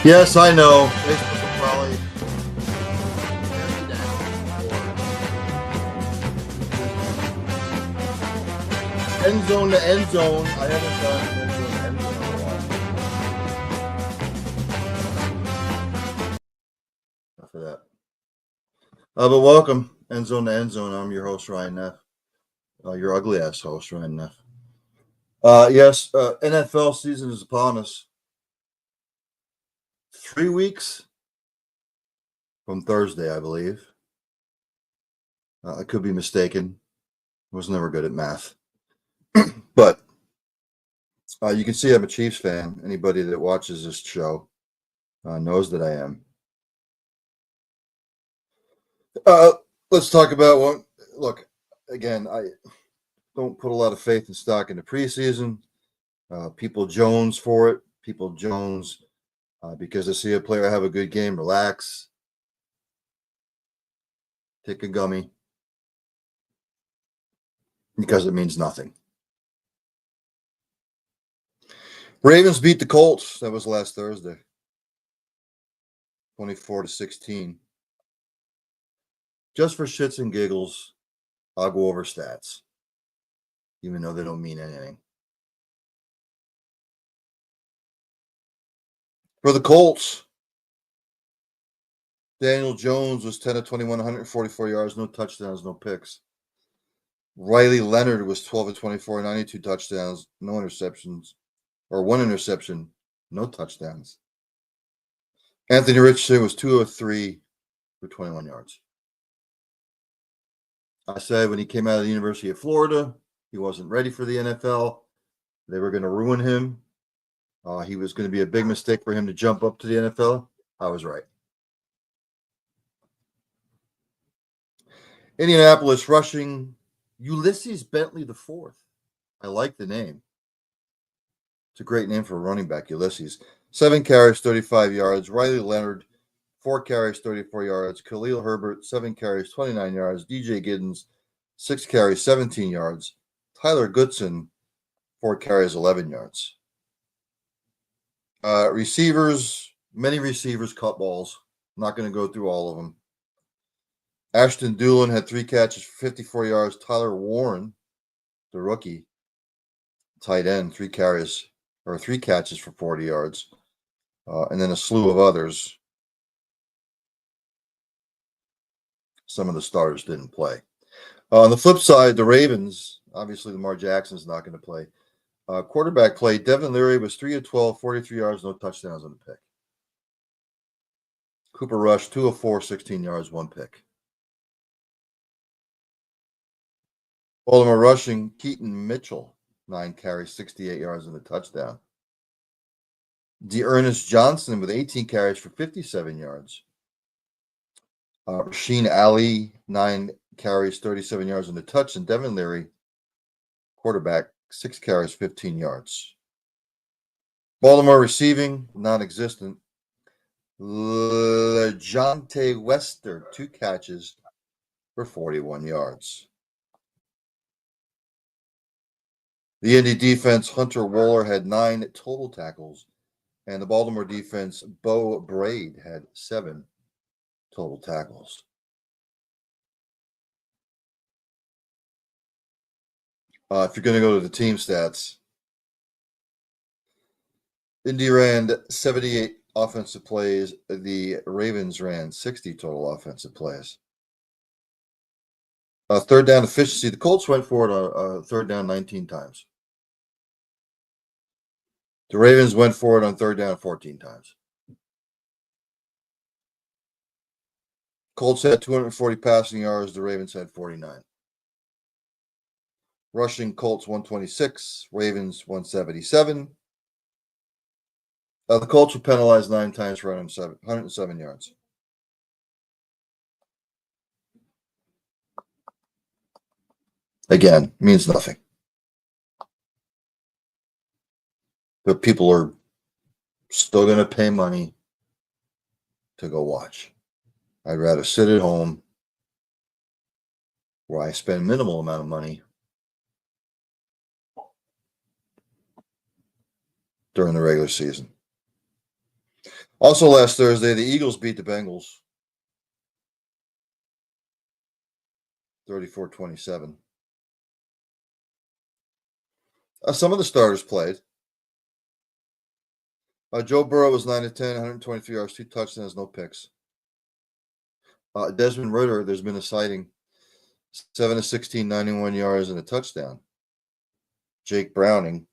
Yes, I know. Facebook will probably tear me down. End zone to end zone. I haven't done end zone to end zone in a while. Enough of that. But welcome, end zone to end zone. I'm your host, Ryan Neff. Your ugly ass host, Ryan Neff. Yes, NFL season is upon us. 3 weeks from Thursday, I believe. I could be mistaken. I was never good at math. But you can see I'm a Chiefs fan. Anybody that watches this show knows that I am. Let's talk about what. Look, again, I don't put a lot of faith and stock in the preseason. People Jones for it. People Jones because I see a player have a good game, relax, take a gummy, because it means nothing. Ravens beat the Colts. That was last Thursday, 24-16. Just for shits and giggles, I'll go over stats, even though they don't mean anything. For the Colts, Daniel Jones was 10 of 21, 144 yards, no touchdowns, no picks. Riley Leonard was 12 of 24, 92 touchdowns, no interceptions, or one interception, no touchdowns. Anthony Richardson was 2 of 3 for 21 yards. I said when he came out of the University of Florida, he wasn't ready for the NFL. They were going to ruin him. He was going to be a big mistake for him to jump up to the NFL. I was right. Indianapolis rushing, Ulysses Bentley IV. I like the name. It's a great name for a running back, Ulysses. 7 carries, 35 yards. Riley Leonard, 4 carries, 34 yards. Khalil Herbert, 7 carries, 29 yards. DJ Giddens, 6 carries, 17 yards. Tyler Goodson, 4 carries, 11 yards. Receivers, many receivers caught balls. I'm not going to go through all of them. Ashton Doolin had 3 catches for 54 yards. Tyler Warren, the rookie, tight end, 3 catches for 40 yards. And then a slew of others. Some of the starters didn't play. On the flip side, the Ravens, obviously Lamar Jackson's not going to play. Quarterback play, Devin Leary was 3 of 12, 43 yards, no touchdowns on the pick. Cooper Rush, 2 of 4, 16 yards, 1 pick. Baltimore rushing, Keaton Mitchell, 9 carries, 68 yards, and a touchdown. D'Ernest Johnson with 18 carries for 57 yards. Rasheen Ali, 9 carries, 37 yards, and a touch. And Devin Leary, quarterback, 6 carries, 15 yards. Baltimore receiving, non-existent. LeJontay Wester, 2 catches for 41 yards. The Indy defense, Hunter Wohler had 9 total tackles. And the Baltimore defense, Bo Braid, had 7 total tackles. If you're going to go to the team stats, Indy ran 78 offensive plays. The Ravens ran 60 total offensive plays. Third down efficiency, the Colts went for it on third down 19 times. The Ravens went for it on third down 14 times. Colts had 240 passing yards. The Ravens had 49. Rushing, Colts 126, Ravens 177. The Colts were penalized 9 times for 107 yards. Again, means nothing. But people are still going to pay money to go watch. I'd rather sit at home where I spend minimal amount of money during the regular season. Also, last Thursday, the Eagles beat the Bengals 34-27. Some of the starters played. Joe Burrow was 9 to 10, 123 yards, 2 touchdowns, no picks. Desmond Ridder, there's been a sighting, 7 to 16, 91 yards, and a touchdown. Jake Browning,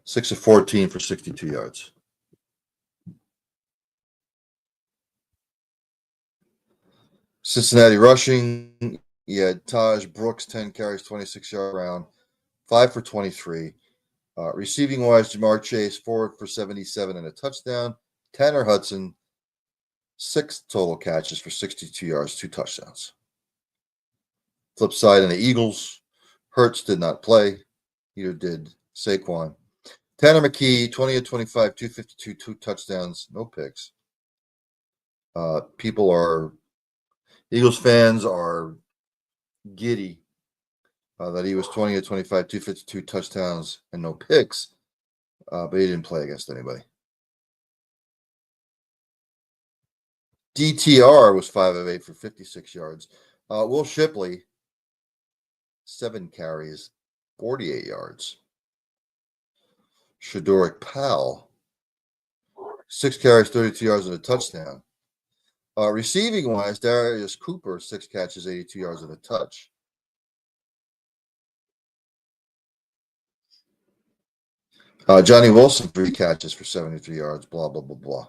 6 of 14 for 62 yards. Cincinnati rushing, Taj Brooks, 10 carries, 26-yard round, 5 for 23. Receiving wise, Jamar Chase, 4 for 77 and a touchdown. Tanner Hudson, 6 total catches for 62 yards, 2 touchdowns. Flip side in the Eagles, Hurts did not play. Neither did Saquon. Tanner McKee, 20 of 25, 252, 2 touchdowns, no picks. Eagles fans are giddy that he was 20 of 25, 252 touchdowns and no picks, but he didn't play against anybody. DTR was 5 of 8 for 56 yards. Will Shipley, 7 carries, 48 yards. Shadoric Powell, 6 carries, 32 yards, and a touchdown. Receiving wise, Darius Cooper, 6 catches, 82 yards, and a touch. Johnny Wilson, 3 catches for 73 yards, blah, blah, blah, blah.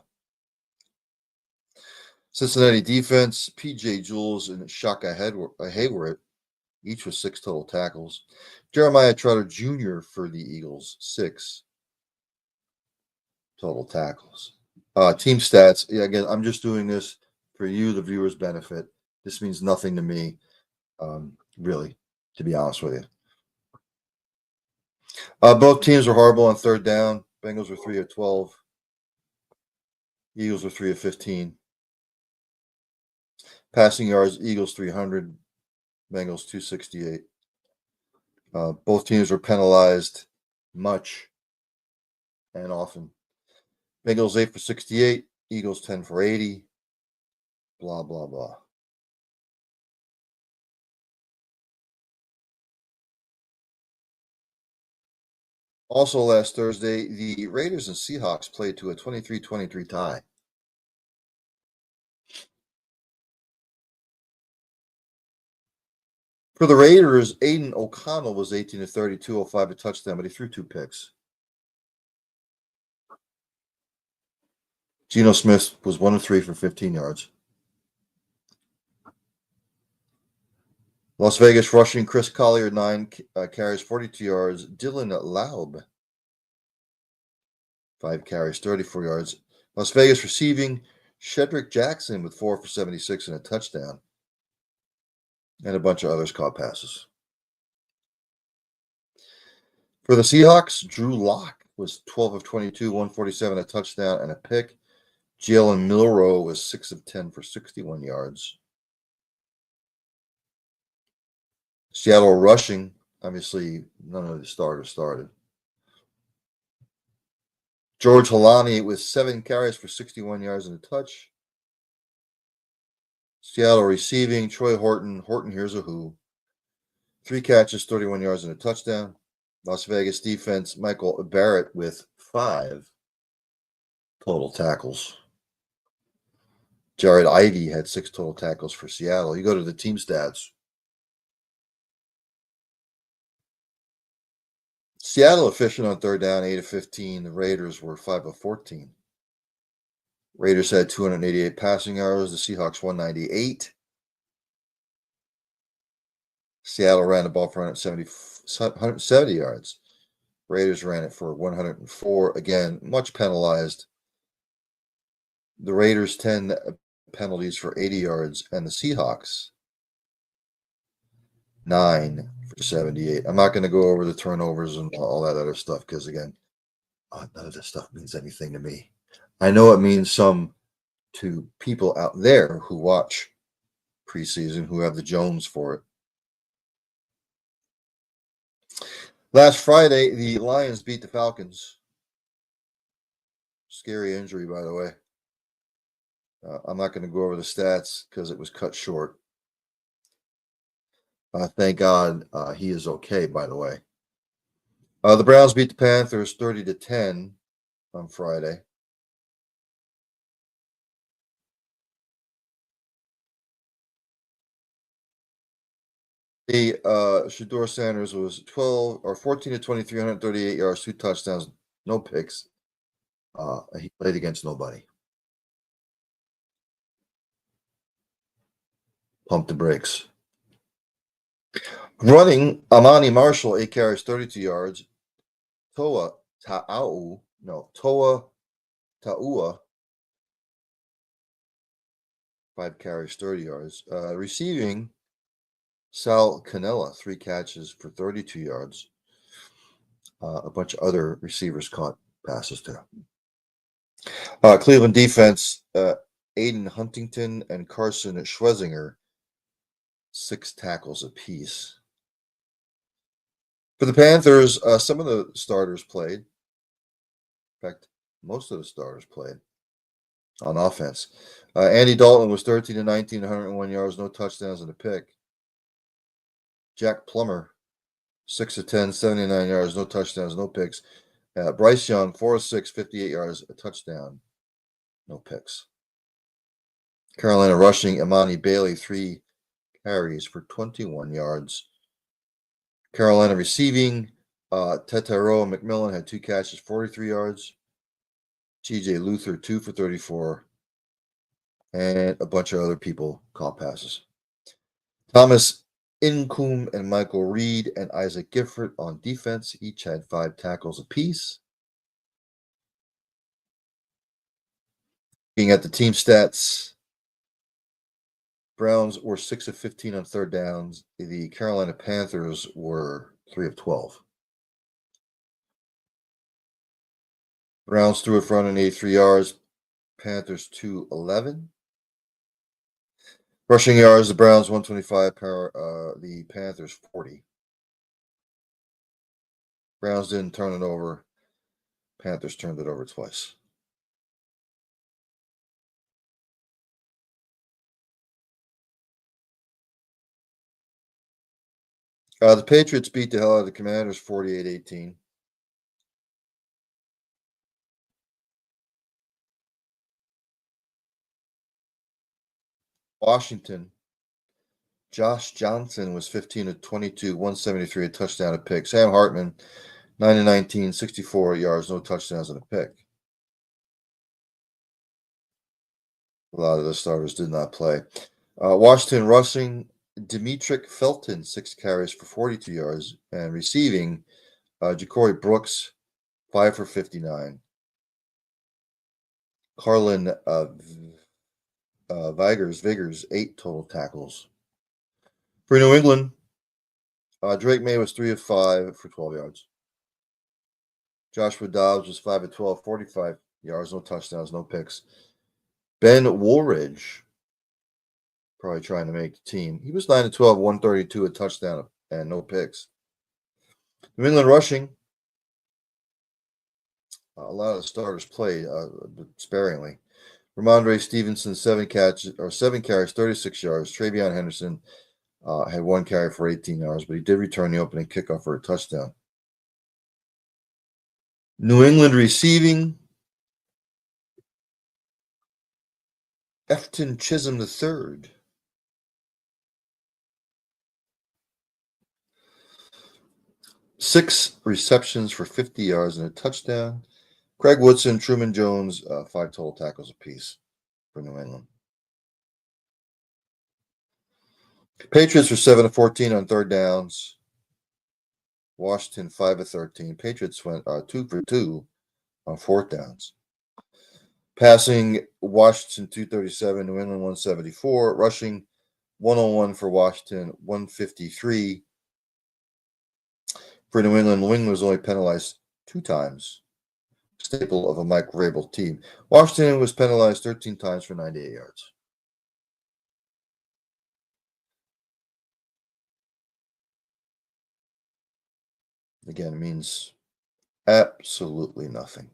Cincinnati defense, P.J. Jules and Shaka Hayward, each with 6 total tackles. Jeremiah Trotter Jr. for the Eagles, 6 total tackles. Team stats, again, I'm just doing this for you, the viewers' benefit. This means nothing to me, really, to be honest with you. Both teams were horrible on third down. Bengals were 3 of 12. Eagles were 3 of 15. Passing yards, Eagles 300, Bengals 268. Both teams were penalized much and often. Bengals 8 for 68, Eagles 10 for 80. Blah, blah, blah. Also last Thursday, the Raiders and Seahawks played to a 23-23 tie. For the Raiders, Aiden O'Connell was 18 to 30, 205 a touchdown, but he threw 2 picks. Geno Smith was 1 of 3 for 15 yards. Las Vegas rushing, Chris Collier, 9 carries, 42 yards. Dylan Laub, 5 carries, 34 yards. Las Vegas receiving, Shedrick Jackson with 4 for 76 and a touchdown. And a bunch of others caught passes. For the Seahawks, Drew Lock was 12 of 22, 147, a touchdown, and a pick. Jalen Milroe was 6 of 10 for 61 yards. Seattle rushing, obviously, none of the starters started. George Holani with 7 carries for 61 yards and a touch. Seattle receiving, Troy Horton. Horton, here's a who. 3 catches, 31 yards and a touchdown. Las Vegas defense, Michael Barrett with 5 total tackles. Jared Ivey had 6 total tackles for Seattle. You go to the team stats. Seattle efficient on third down, 8 of 15. The Raiders were 5 of 14. Raiders had 288 passing yards. The Seahawks 198. Seattle ran the ball for 170 yards. Raiders ran it for 104. Again, much penalized. The Raiders 10 penalties for 80 yards, and the Seahawks 9 for 78. I'm not going to go over the turnovers and all that other stuff because, again, none of this stuff means anything to me. I know it means some to people out there who watch preseason, who have the Jones for it. Last Friday, the Lions beat the Falcons Scary injury, by the way. I'm not going to go over the stats because it was cut short. Thank God he is okay, by the way. The Browns beat the Panthers 30-10 on Friday. Shador Sanders was 12 or 14 to 23, 138 yards, 2 touchdowns, no picks. He played against nobody. Pump the brakes. Running, Amani Marshall, 8 carries, 32 yards. Toa Taua, 5 carries, 30 yards. Receiving, Sal Canella, 3 catches for 32 yards. A bunch of other receivers caught passes too. Cleveland defense, Aiden Huntington and Carson Schwezinger, 6 tackles apiece. For the Panthers, some of the starters played. In fact, most of the starters played on offense. Andy Dalton was 13 to 19, 101 yards, no touchdowns and a pick. Jack Plummer, 6 to 10, 79 yards, no touchdowns, no picks. Bryce Young, 4 of 6, 58 yards, a touchdown, no picks. Carolina rushing, Imani Bailey, 3 carries for 21 yards. Carolina receiving, Tetairoa McMillan had 2 catches, 43 yards. TJ Luther, 2 for 34. And a bunch of other people caught passes. Thomas Incoom and Michael Reed and Isaac Gifford on defense each had 5 tackles apiece. Looking at the team stats, Browns were 6 of 15 on third downs. The Carolina Panthers were 3 of 12. Browns threw it for 183 yards. Panthers 211. Rushing yards, the Browns 125, the Panthers 40. Browns didn't turn it over. Panthers turned it over twice. The Patriots beat the hell out of the Commanders 48-18. Washington, Josh Johnson was 15 to 22, 173, a touchdown, a pick. Sam Hartman, 9 to 19, 64 yards, no touchdowns, and a pick. A lot of the starters did not play. Washington rushing, Demetric Felton, 6 carries for 42 yards, and receiving, Ja'Cory Brooks, 5 for 59. Carlin Vigors, 8 total tackles. For New England, Drake May was 3 of 5 for 12 yards. Joshua Dobbs was 5 of 12, 45 yards, no touchdowns, no picks. Ben Woolridge, probably trying to make the team. He was 9 of 12, 132, a touchdown, and no picks. New England rushing, a lot of the starters played, but sparingly. Ramondre Stevenson, 7 carries, 36 yards. Travion Henderson had 1 carry for 18 yards, but he did return the opening kickoff for a touchdown. New England receiving, Efton Chisholm III. Six receptions for 50 yards and a touchdown. Craig Woodson, Truman Jones, 5 total tackles apiece for New England. Patriots were 7 of 14 on third downs. Washington 5 of 13. Patriots went 2 for 2 on fourth downs. Passing, Washington 237, New England 174. Rushing, 101 for Washington, 153 for New England. New England was only penalized 2 times. Staple of a Mike Vrabel team. Washington was penalized 13 times for 98 yards. Again, it means absolutely nothing.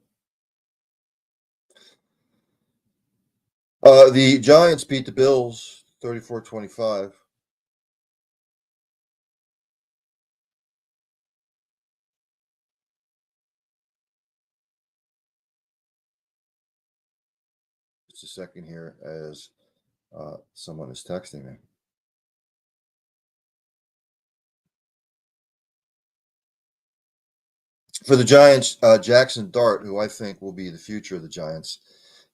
The Giants beat the Bills 34-25. Just a second here as someone is texting me. For the Giants, Jackson Dart, who I think will be the future of the Giants,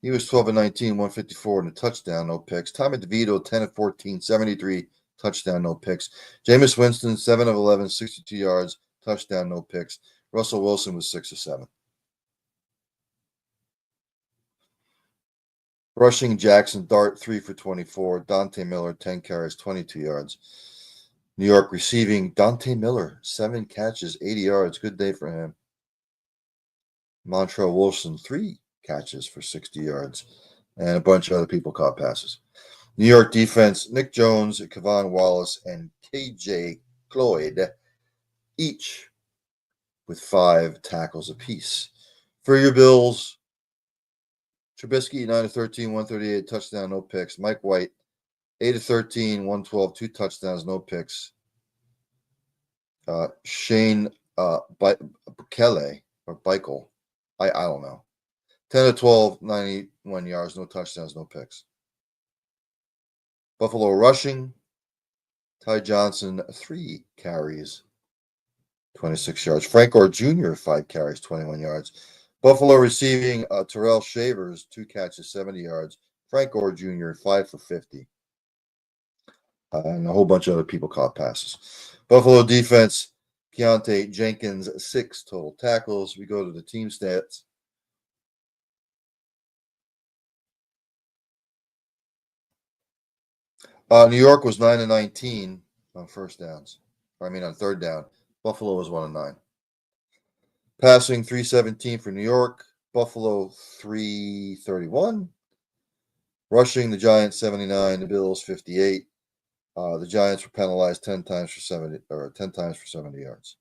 he was 12 and 19, 154 and a touchdown, no picks. Tommy DeVito, 10 and 14, 73, touchdown, no picks. Jameis Winston, 7 of 11, 62 yards, touchdown, no picks. Russell Wilson was 6 of 7. Rushing, Jackson Dart, 3 for 24. Dante Miller, 10 carries, 22 yards. New York receiving, Dante Miller, 7 catches, 80 yards. Good day for him. Montrell Wilson, 3 catches for 60 yards. And a bunch of other people caught passes. New York defense, Nick Jones, Kevon Wallace, and KJ Cloyd, each with 5 tackles apiece. For your Bills, Trubisky, 9 of 13, 138, touchdown, no picks. Mike White, 8 of 13, 112, 2 touchdowns, no picks. Shane Bukele, or Beichel, I don't know. 10 of 12, 91 yards, no touchdowns, no picks. Buffalo rushing, Ty Johnson, 3 carries, 26 yards. Frank Gore Jr., 5 carries, 21 yards. Buffalo receiving, Terrell Shavers, 2 catches, 70 yards. Frank Gore Jr., 5 for 50. And a whole bunch of other people caught passes. Buffalo defense, Keontae Jenkins, 6 total tackles. We go to the team stats. New York was 9 and 19 on first downs. On third down. Buffalo was 1 and 9. Passing 317 for New York. Buffalo 331. Rushing the Giants 79, the Bills 58. The Giants were penalized 10 times for 70 yards.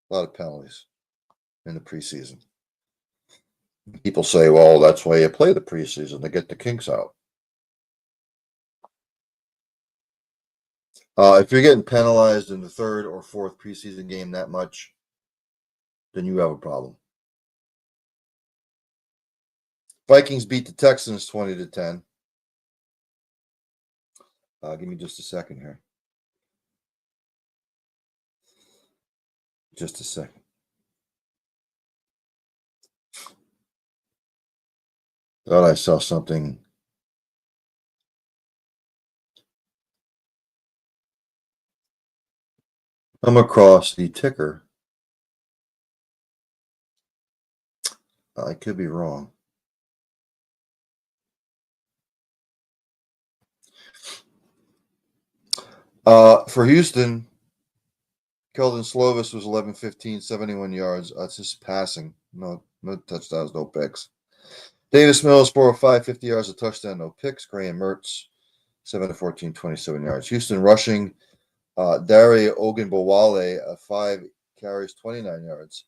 A lot of penalties in the preseason. People say, well, that's why you play the preseason to get the kinks out. If you're getting penalized in the third or fourth preseason game that much, then you have a problem. Vikings beat the Texans 20-10. Give me just a second here. Just a second. Thought I saw something. Come across the ticker. I could be wrong. For Houston, Keldon Slovis was 11-15, 71 yards. That's just passing. No touchdowns, no picks. Davis Mills, 405, 50 yards, a touchdown, no picks. Graham Mertz, 7-14, 27 yards. Houston rushing, Dare Ogunbowale, 5 carries, 29 yards.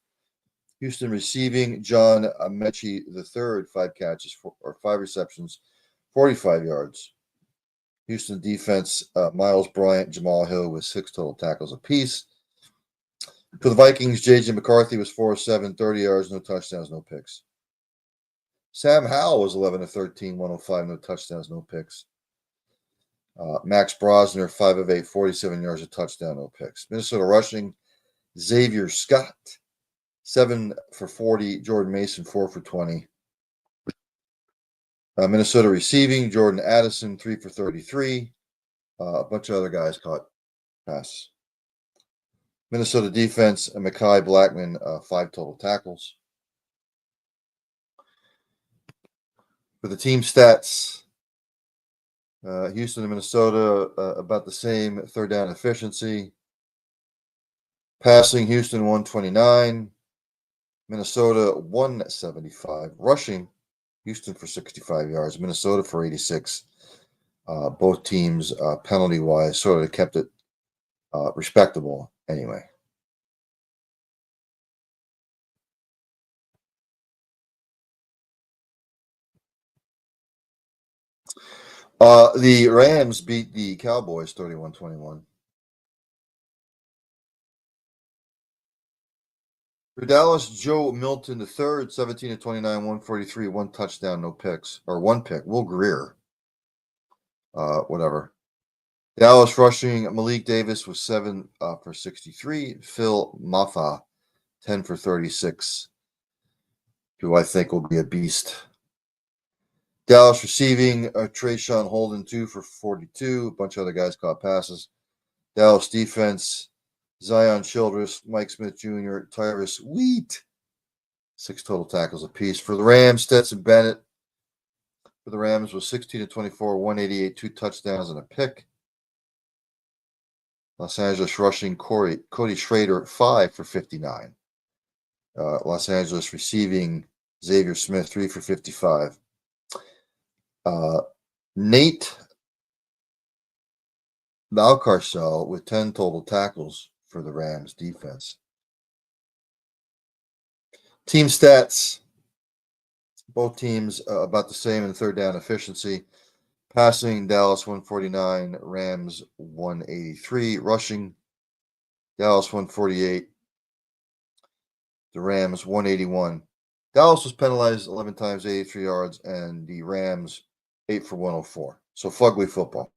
Houston receiving, John Mechie III, 5 catches, 5 receptions, 45 yards. Houston defense, Miles Bryant, Jamal Hill with 6 total tackles apiece. For the Vikings, J.J. McCarthy was 4-7, 30 yards, no touchdowns, no picks. Sam Howell was 11-13, 105, no touchdowns, no picks. Max Brosner, 5 of 8, 47 yards, a touchdown, no picks. Minnesota rushing, Xavier Scott, 7 for 40. Jordan Mason, 4 for 20. Minnesota receiving, Jordan Addison, 3 for 33. A bunch of other guys caught passes. Minnesota defense, Mekhi Blackman, 5 total tackles. For the team stats, Houston and Minnesota about the same third down efficiency. Passing, Houston 129, Minnesota 175. Rushing, Houston for 65 yards, Minnesota for 86. Both teams, penalty-wise, sort of kept it respectable anyway. The Rams beat the Cowboys 31-21. For Dallas, Joe Milton III, 17-29, 143, one touchdown, no picks, or one pick. Will Greer, whatever. Dallas rushing, Malik Davis was 7 for 63. Phil Maffa, 10 for 36, who I think will be a beast. Dallas receiving, Trayshawn Holden, 2 for 42. A bunch of other guys caught passes. Dallas defense, Zion Childress, Mike Smith Jr., Tyrus Wheat, 6 total tackles apiece. For the Rams, Stetson Bennett for the Rams was 16-24, 188, 2 touchdowns and a pick. Los Angeles rushing, Cody Schrader, 5 for 59. Los Angeles receiving, Xavier Smith, 3 for 55. Nate Valcarcel with 10 total tackles for the Rams defense. Team stats. Both teams about the same in third down efficiency. Passing, Dallas 149, Rams 183. Rushing, Dallas 148, the Rams 181. Dallas was penalized 11 times, 83 yards, and the Rams 8 for 104. So fugly football.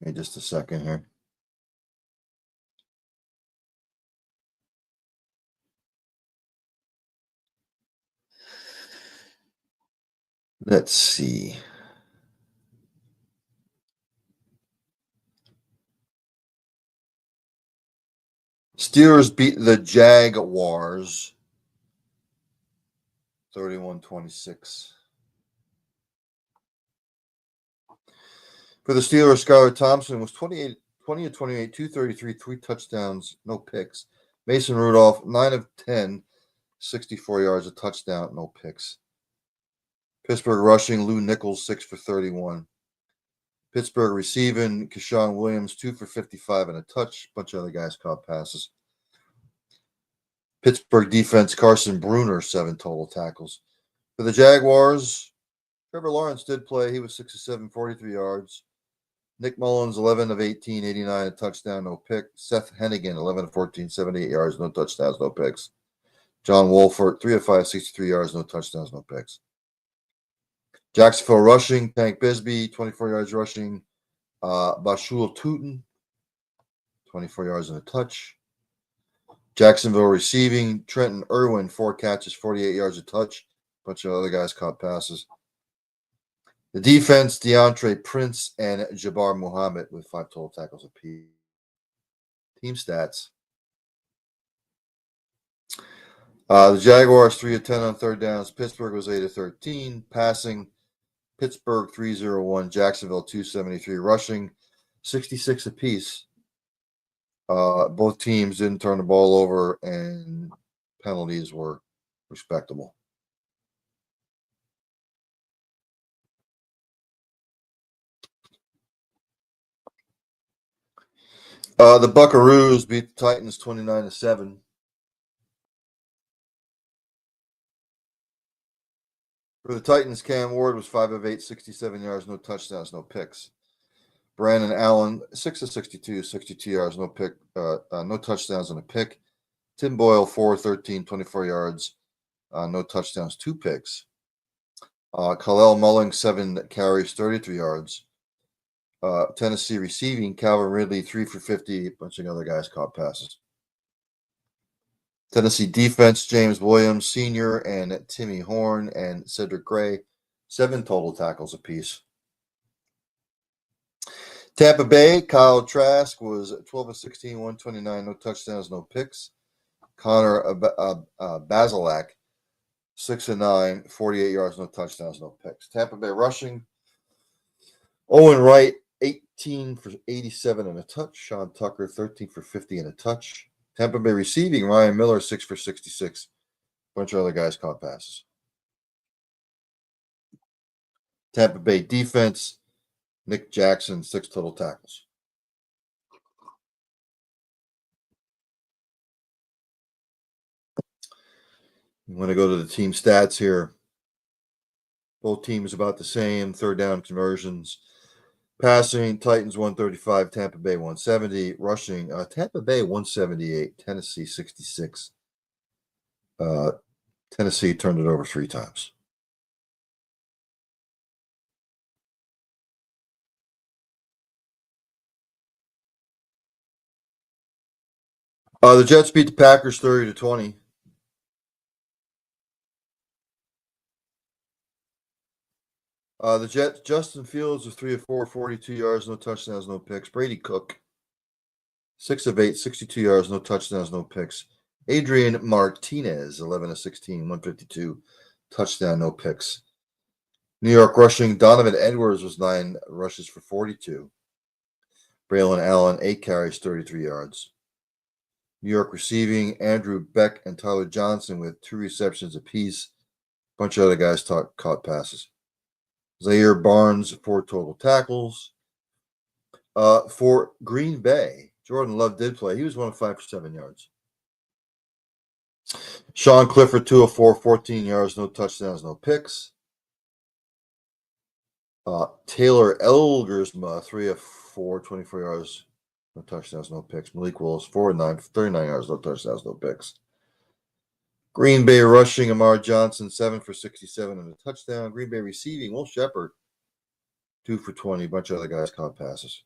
Give me just a second here. Let's see. Steelers beat the Jaguars 31-26. For the Steelers, Skylar Thompson was 20 of 28, 233, 3 touchdowns, no picks. Mason Rudolph, 9 of 10, 64 yards, a touchdown, no picks. Pittsburgh rushing, Lou Nichols, 6 for 31. Pittsburgh receiving, Keshawn Williams, 2 for 55 and a touch. A bunch of other guys caught passes. Pittsburgh defense, Carson Bruner, 7 total tackles. For the Jaguars, Trevor Lawrence did play. He was 6 of 7, 43 yards. Nick Mullins, 11 of 18, 89, a touchdown, no pick. Seth Hennigan, 11 of 14, 78 yards, no touchdowns, no picks. John Wolford, 3 of 5, 63 yards, no touchdowns, no picks. Jacksonville rushing, Tank Bisbee, 24 yards rushing. Bashul Tootin, 24 yards and a touch. Jacksonville receiving, Trenton Irwin, 4 catches, 48 yards a touch. A bunch of other guys caught passes. The defense, DeAndre Prince and Jabbar Muhammad with 5 total tackles apiece. Team stats. The Jaguars 3 of 10 on third downs. Pittsburgh was 8 of 13. Passing, Pittsburgh 301. Jacksonville 273. Rushing, 66 apiece. Both teams didn't turn the ball over, and penalties were respectable. The Buccaroos beat the Titans 29-7. For the Titans, Cam Ward was 5 of 8, 67 yards, no touchdowns, no picks. Brandon Allen, 6 of 62, 62 yards, no pick, no touchdowns and a pick. Tim Boyle, 4 of 13, 24 yards, no touchdowns, 2 picks. Khalil Mulling, 7 carries, 33 yards. Tennessee receiving, Calvin Ridley, 3 for 50. A bunch of other guys caught passes. Tennessee defense, James Williams Sr. and Timmy Horn and Cedric Gray, 7 total tackles apiece. Tampa Bay, Kyle Trask was 12 of 16, 129, no touchdowns, no picks. Connor Bazelak, 6 of 9, 48 yards, no touchdowns, no picks. Tampa Bay rushing, Owen Wright, 18 for 87 and a touch. Sean Tucker, 13 for 50 and a touch. Tampa Bay receiving, Ryan Miller, 6 for 66. A bunch of other guys caught passes. Tampa Bay defense, Nick Jackson, 6 total tackles. I'm going to go to the team stats here. Both teams about the same. Third down conversions. Passing, Titans 135, Tampa Bay 170. Rushing, Tampa Bay 178, Tennessee 66. Tennessee turned it over 3 times. The Jets beat the Packers 30-20. The Jets, Justin Fields was 3 of 4, 42 yards, no touchdowns, no picks. Brady Cook, 6 of 8, 62 yards, no touchdowns, no picks. Adrian Martinez, 11 of 16, 152, touchdown, no picks. New York rushing, Donovan Edwards was 9 rushes for 42. Braylon Allen, 8 carries, 33 yards. New York receiving, Andrew Beck and Tyler Johnson with 2 receptions apiece. A bunch of other guys caught passes. Zaire Barnes, 4 total tackles. For Green Bay, Jordan Love did play. He was 1 of 5 for 7 yards. Sean Clifford, 2 of 4, 14 yards, no touchdowns, no picks. Taylor Elgersma, 3 of 4, 24 yards, no touchdowns, no picks. Malik Willis, 4 of 9, 39 yards, no touchdowns, no picks. Green Bay rushing, Amar Johnson, 7 for 67 and a touchdown. Green Bay receiving, Will Shepard, 2 for 20. A bunch of other guys caught passes.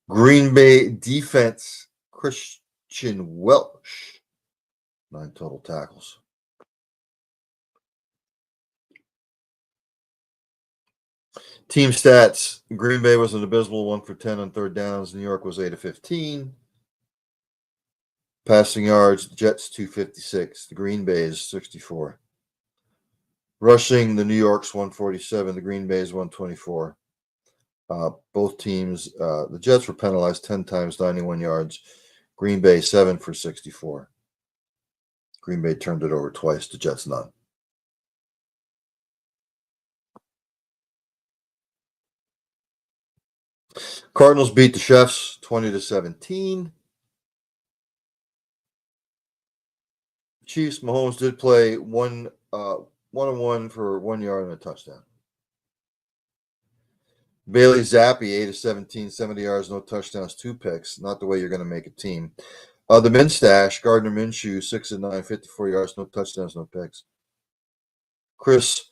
Green Bay defense, Christian Welch, 9 total tackles. Team stats, Green Bay was an abysmal 1 for 10 on third downs. New York was 8 of 15. Passing yards, the Jets 256. The Green Bay's 64. Rushing, the New York's 147. The Green Bay's 124. Both teams, the Jets were penalized 10 times, 91 yards. Green Bay 7 for 64. Green Bay turned it over twice. The Jets none. Cardinals beat the Chiefs 20-17. Chiefs, Mahomes did play 1-on-1 for 1 yard and a touchdown. Bailey Zappi, 8 of 17, 70 yards, no touchdowns, 2 picks. Not the way you're going to make a team. The Min stash, Gardner Minshew, 6 of 9, 54 yards, no touchdowns, no picks. Chris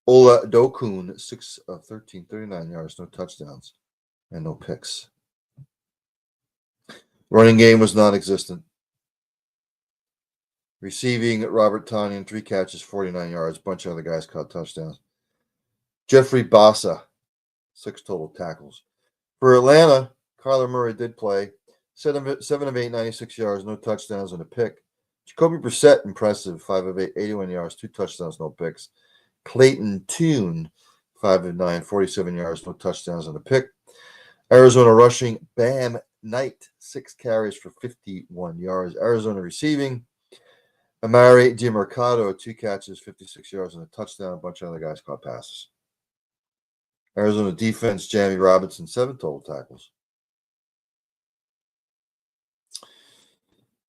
Oladokun, 6 of 13, 39 yards, no touchdowns, and no picks. Running game was non-existent. Receiving, Robert Tonyan, 3 catches, 49 yards. Bunch of other guys caught touchdowns. Jeffrey Bassa, 6 total tackles. For Atlanta, Kyler Murray did play. 7 of 8, 96 yards, no touchdowns, and a pick. Jacoby Brissett, impressive. 5 of 8, 81 yards, 2 touchdowns, no picks. Clayton Tune, 5 of 9, 47 yards, no touchdowns, and a pick. Arizona rushing, Bam Knight, 6 carries for 51 yards. Arizona receiving, Amari DiMercado, 2 catches, 56 yards, and a touchdown. A bunch of other guys caught passes. Arizona defense, Jamie Robinson, 7 total tackles.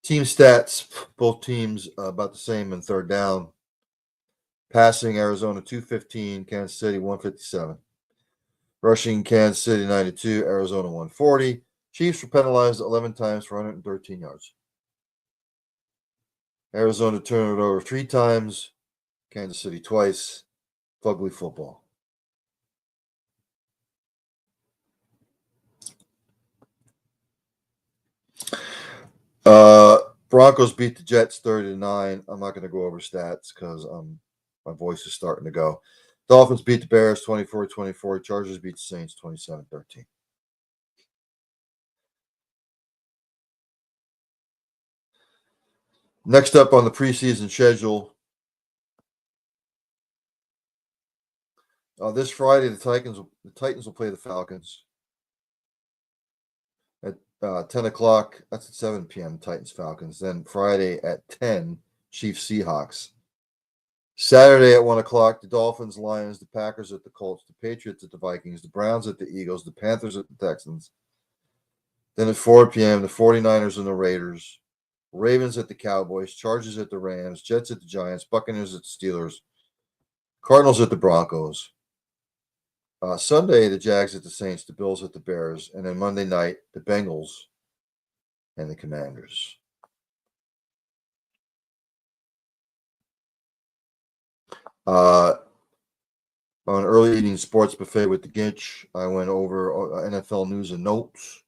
Team stats, both teams about the same in third down. Passing, Arizona 215, Kansas City 157. Rushing, Kansas City 92, Arizona 140. Chiefs were penalized 11 times for 113 yards. Arizona turned it over 3 times, Kansas City twice. Fugly football. Broncos beat the Jets 30-9. I'm not going to go over stats because my voice is starting to go. Dolphins beat the Bears 24-24. Chargers beat the Saints 27-13. Next up on the preseason schedule, this Friday the Titans will play the Falcons at 10 o'clock. That's at 7 p.m. Titans Falcons. Then Friday at 10, Chiefs Seahawks. Saturday at 1 o'clock, the Dolphins, Lions, the Packers at the Colts, the Patriots at the Vikings, the Browns at the Eagles, the Panthers at the Texans. Then at 4 p.m., the 49ers and the Raiders. Ravens at the Cowboys, Chargers at the Rams, Jets at the Giants, Buccaneers at the Steelers, Cardinals at the Broncos. Sunday, the Jags at the Saints, the Bills at the Bears, and then Monday night, the Bengals and the Commanders. On early evening sports buffet with the Ginch, I went over NFL news and notes.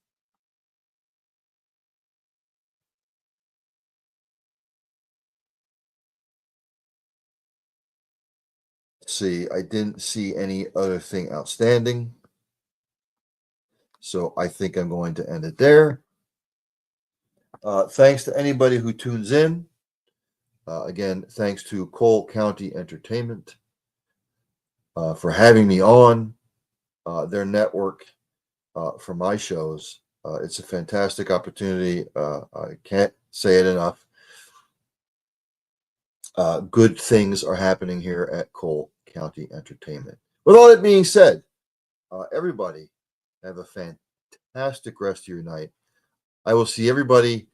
See, I didn't see any other thing outstanding. So I think I'm going to end it there. Thanks to anybody who tunes in. Again, thanks to Cole County Entertainment for having me on their network for my shows. It's a fantastic opportunity. I can't say it enough. Good things are happening here at Cole County Entertainment. With all that being said, everybody have a fantastic rest of your night. I will see everybody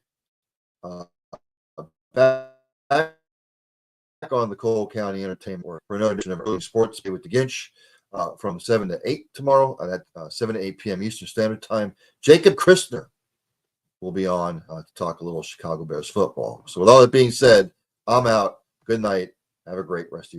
back on the Cole County Entertainment Work for another edition of Early Sports Day with the Ginch from 7 to 8 tomorrow at 7 to 8 p.m. Eastern Standard Time. Jacob Christner will be on to talk a little Chicago Bears football. So with all that being said, I'm out. Good night. Have a great rest of your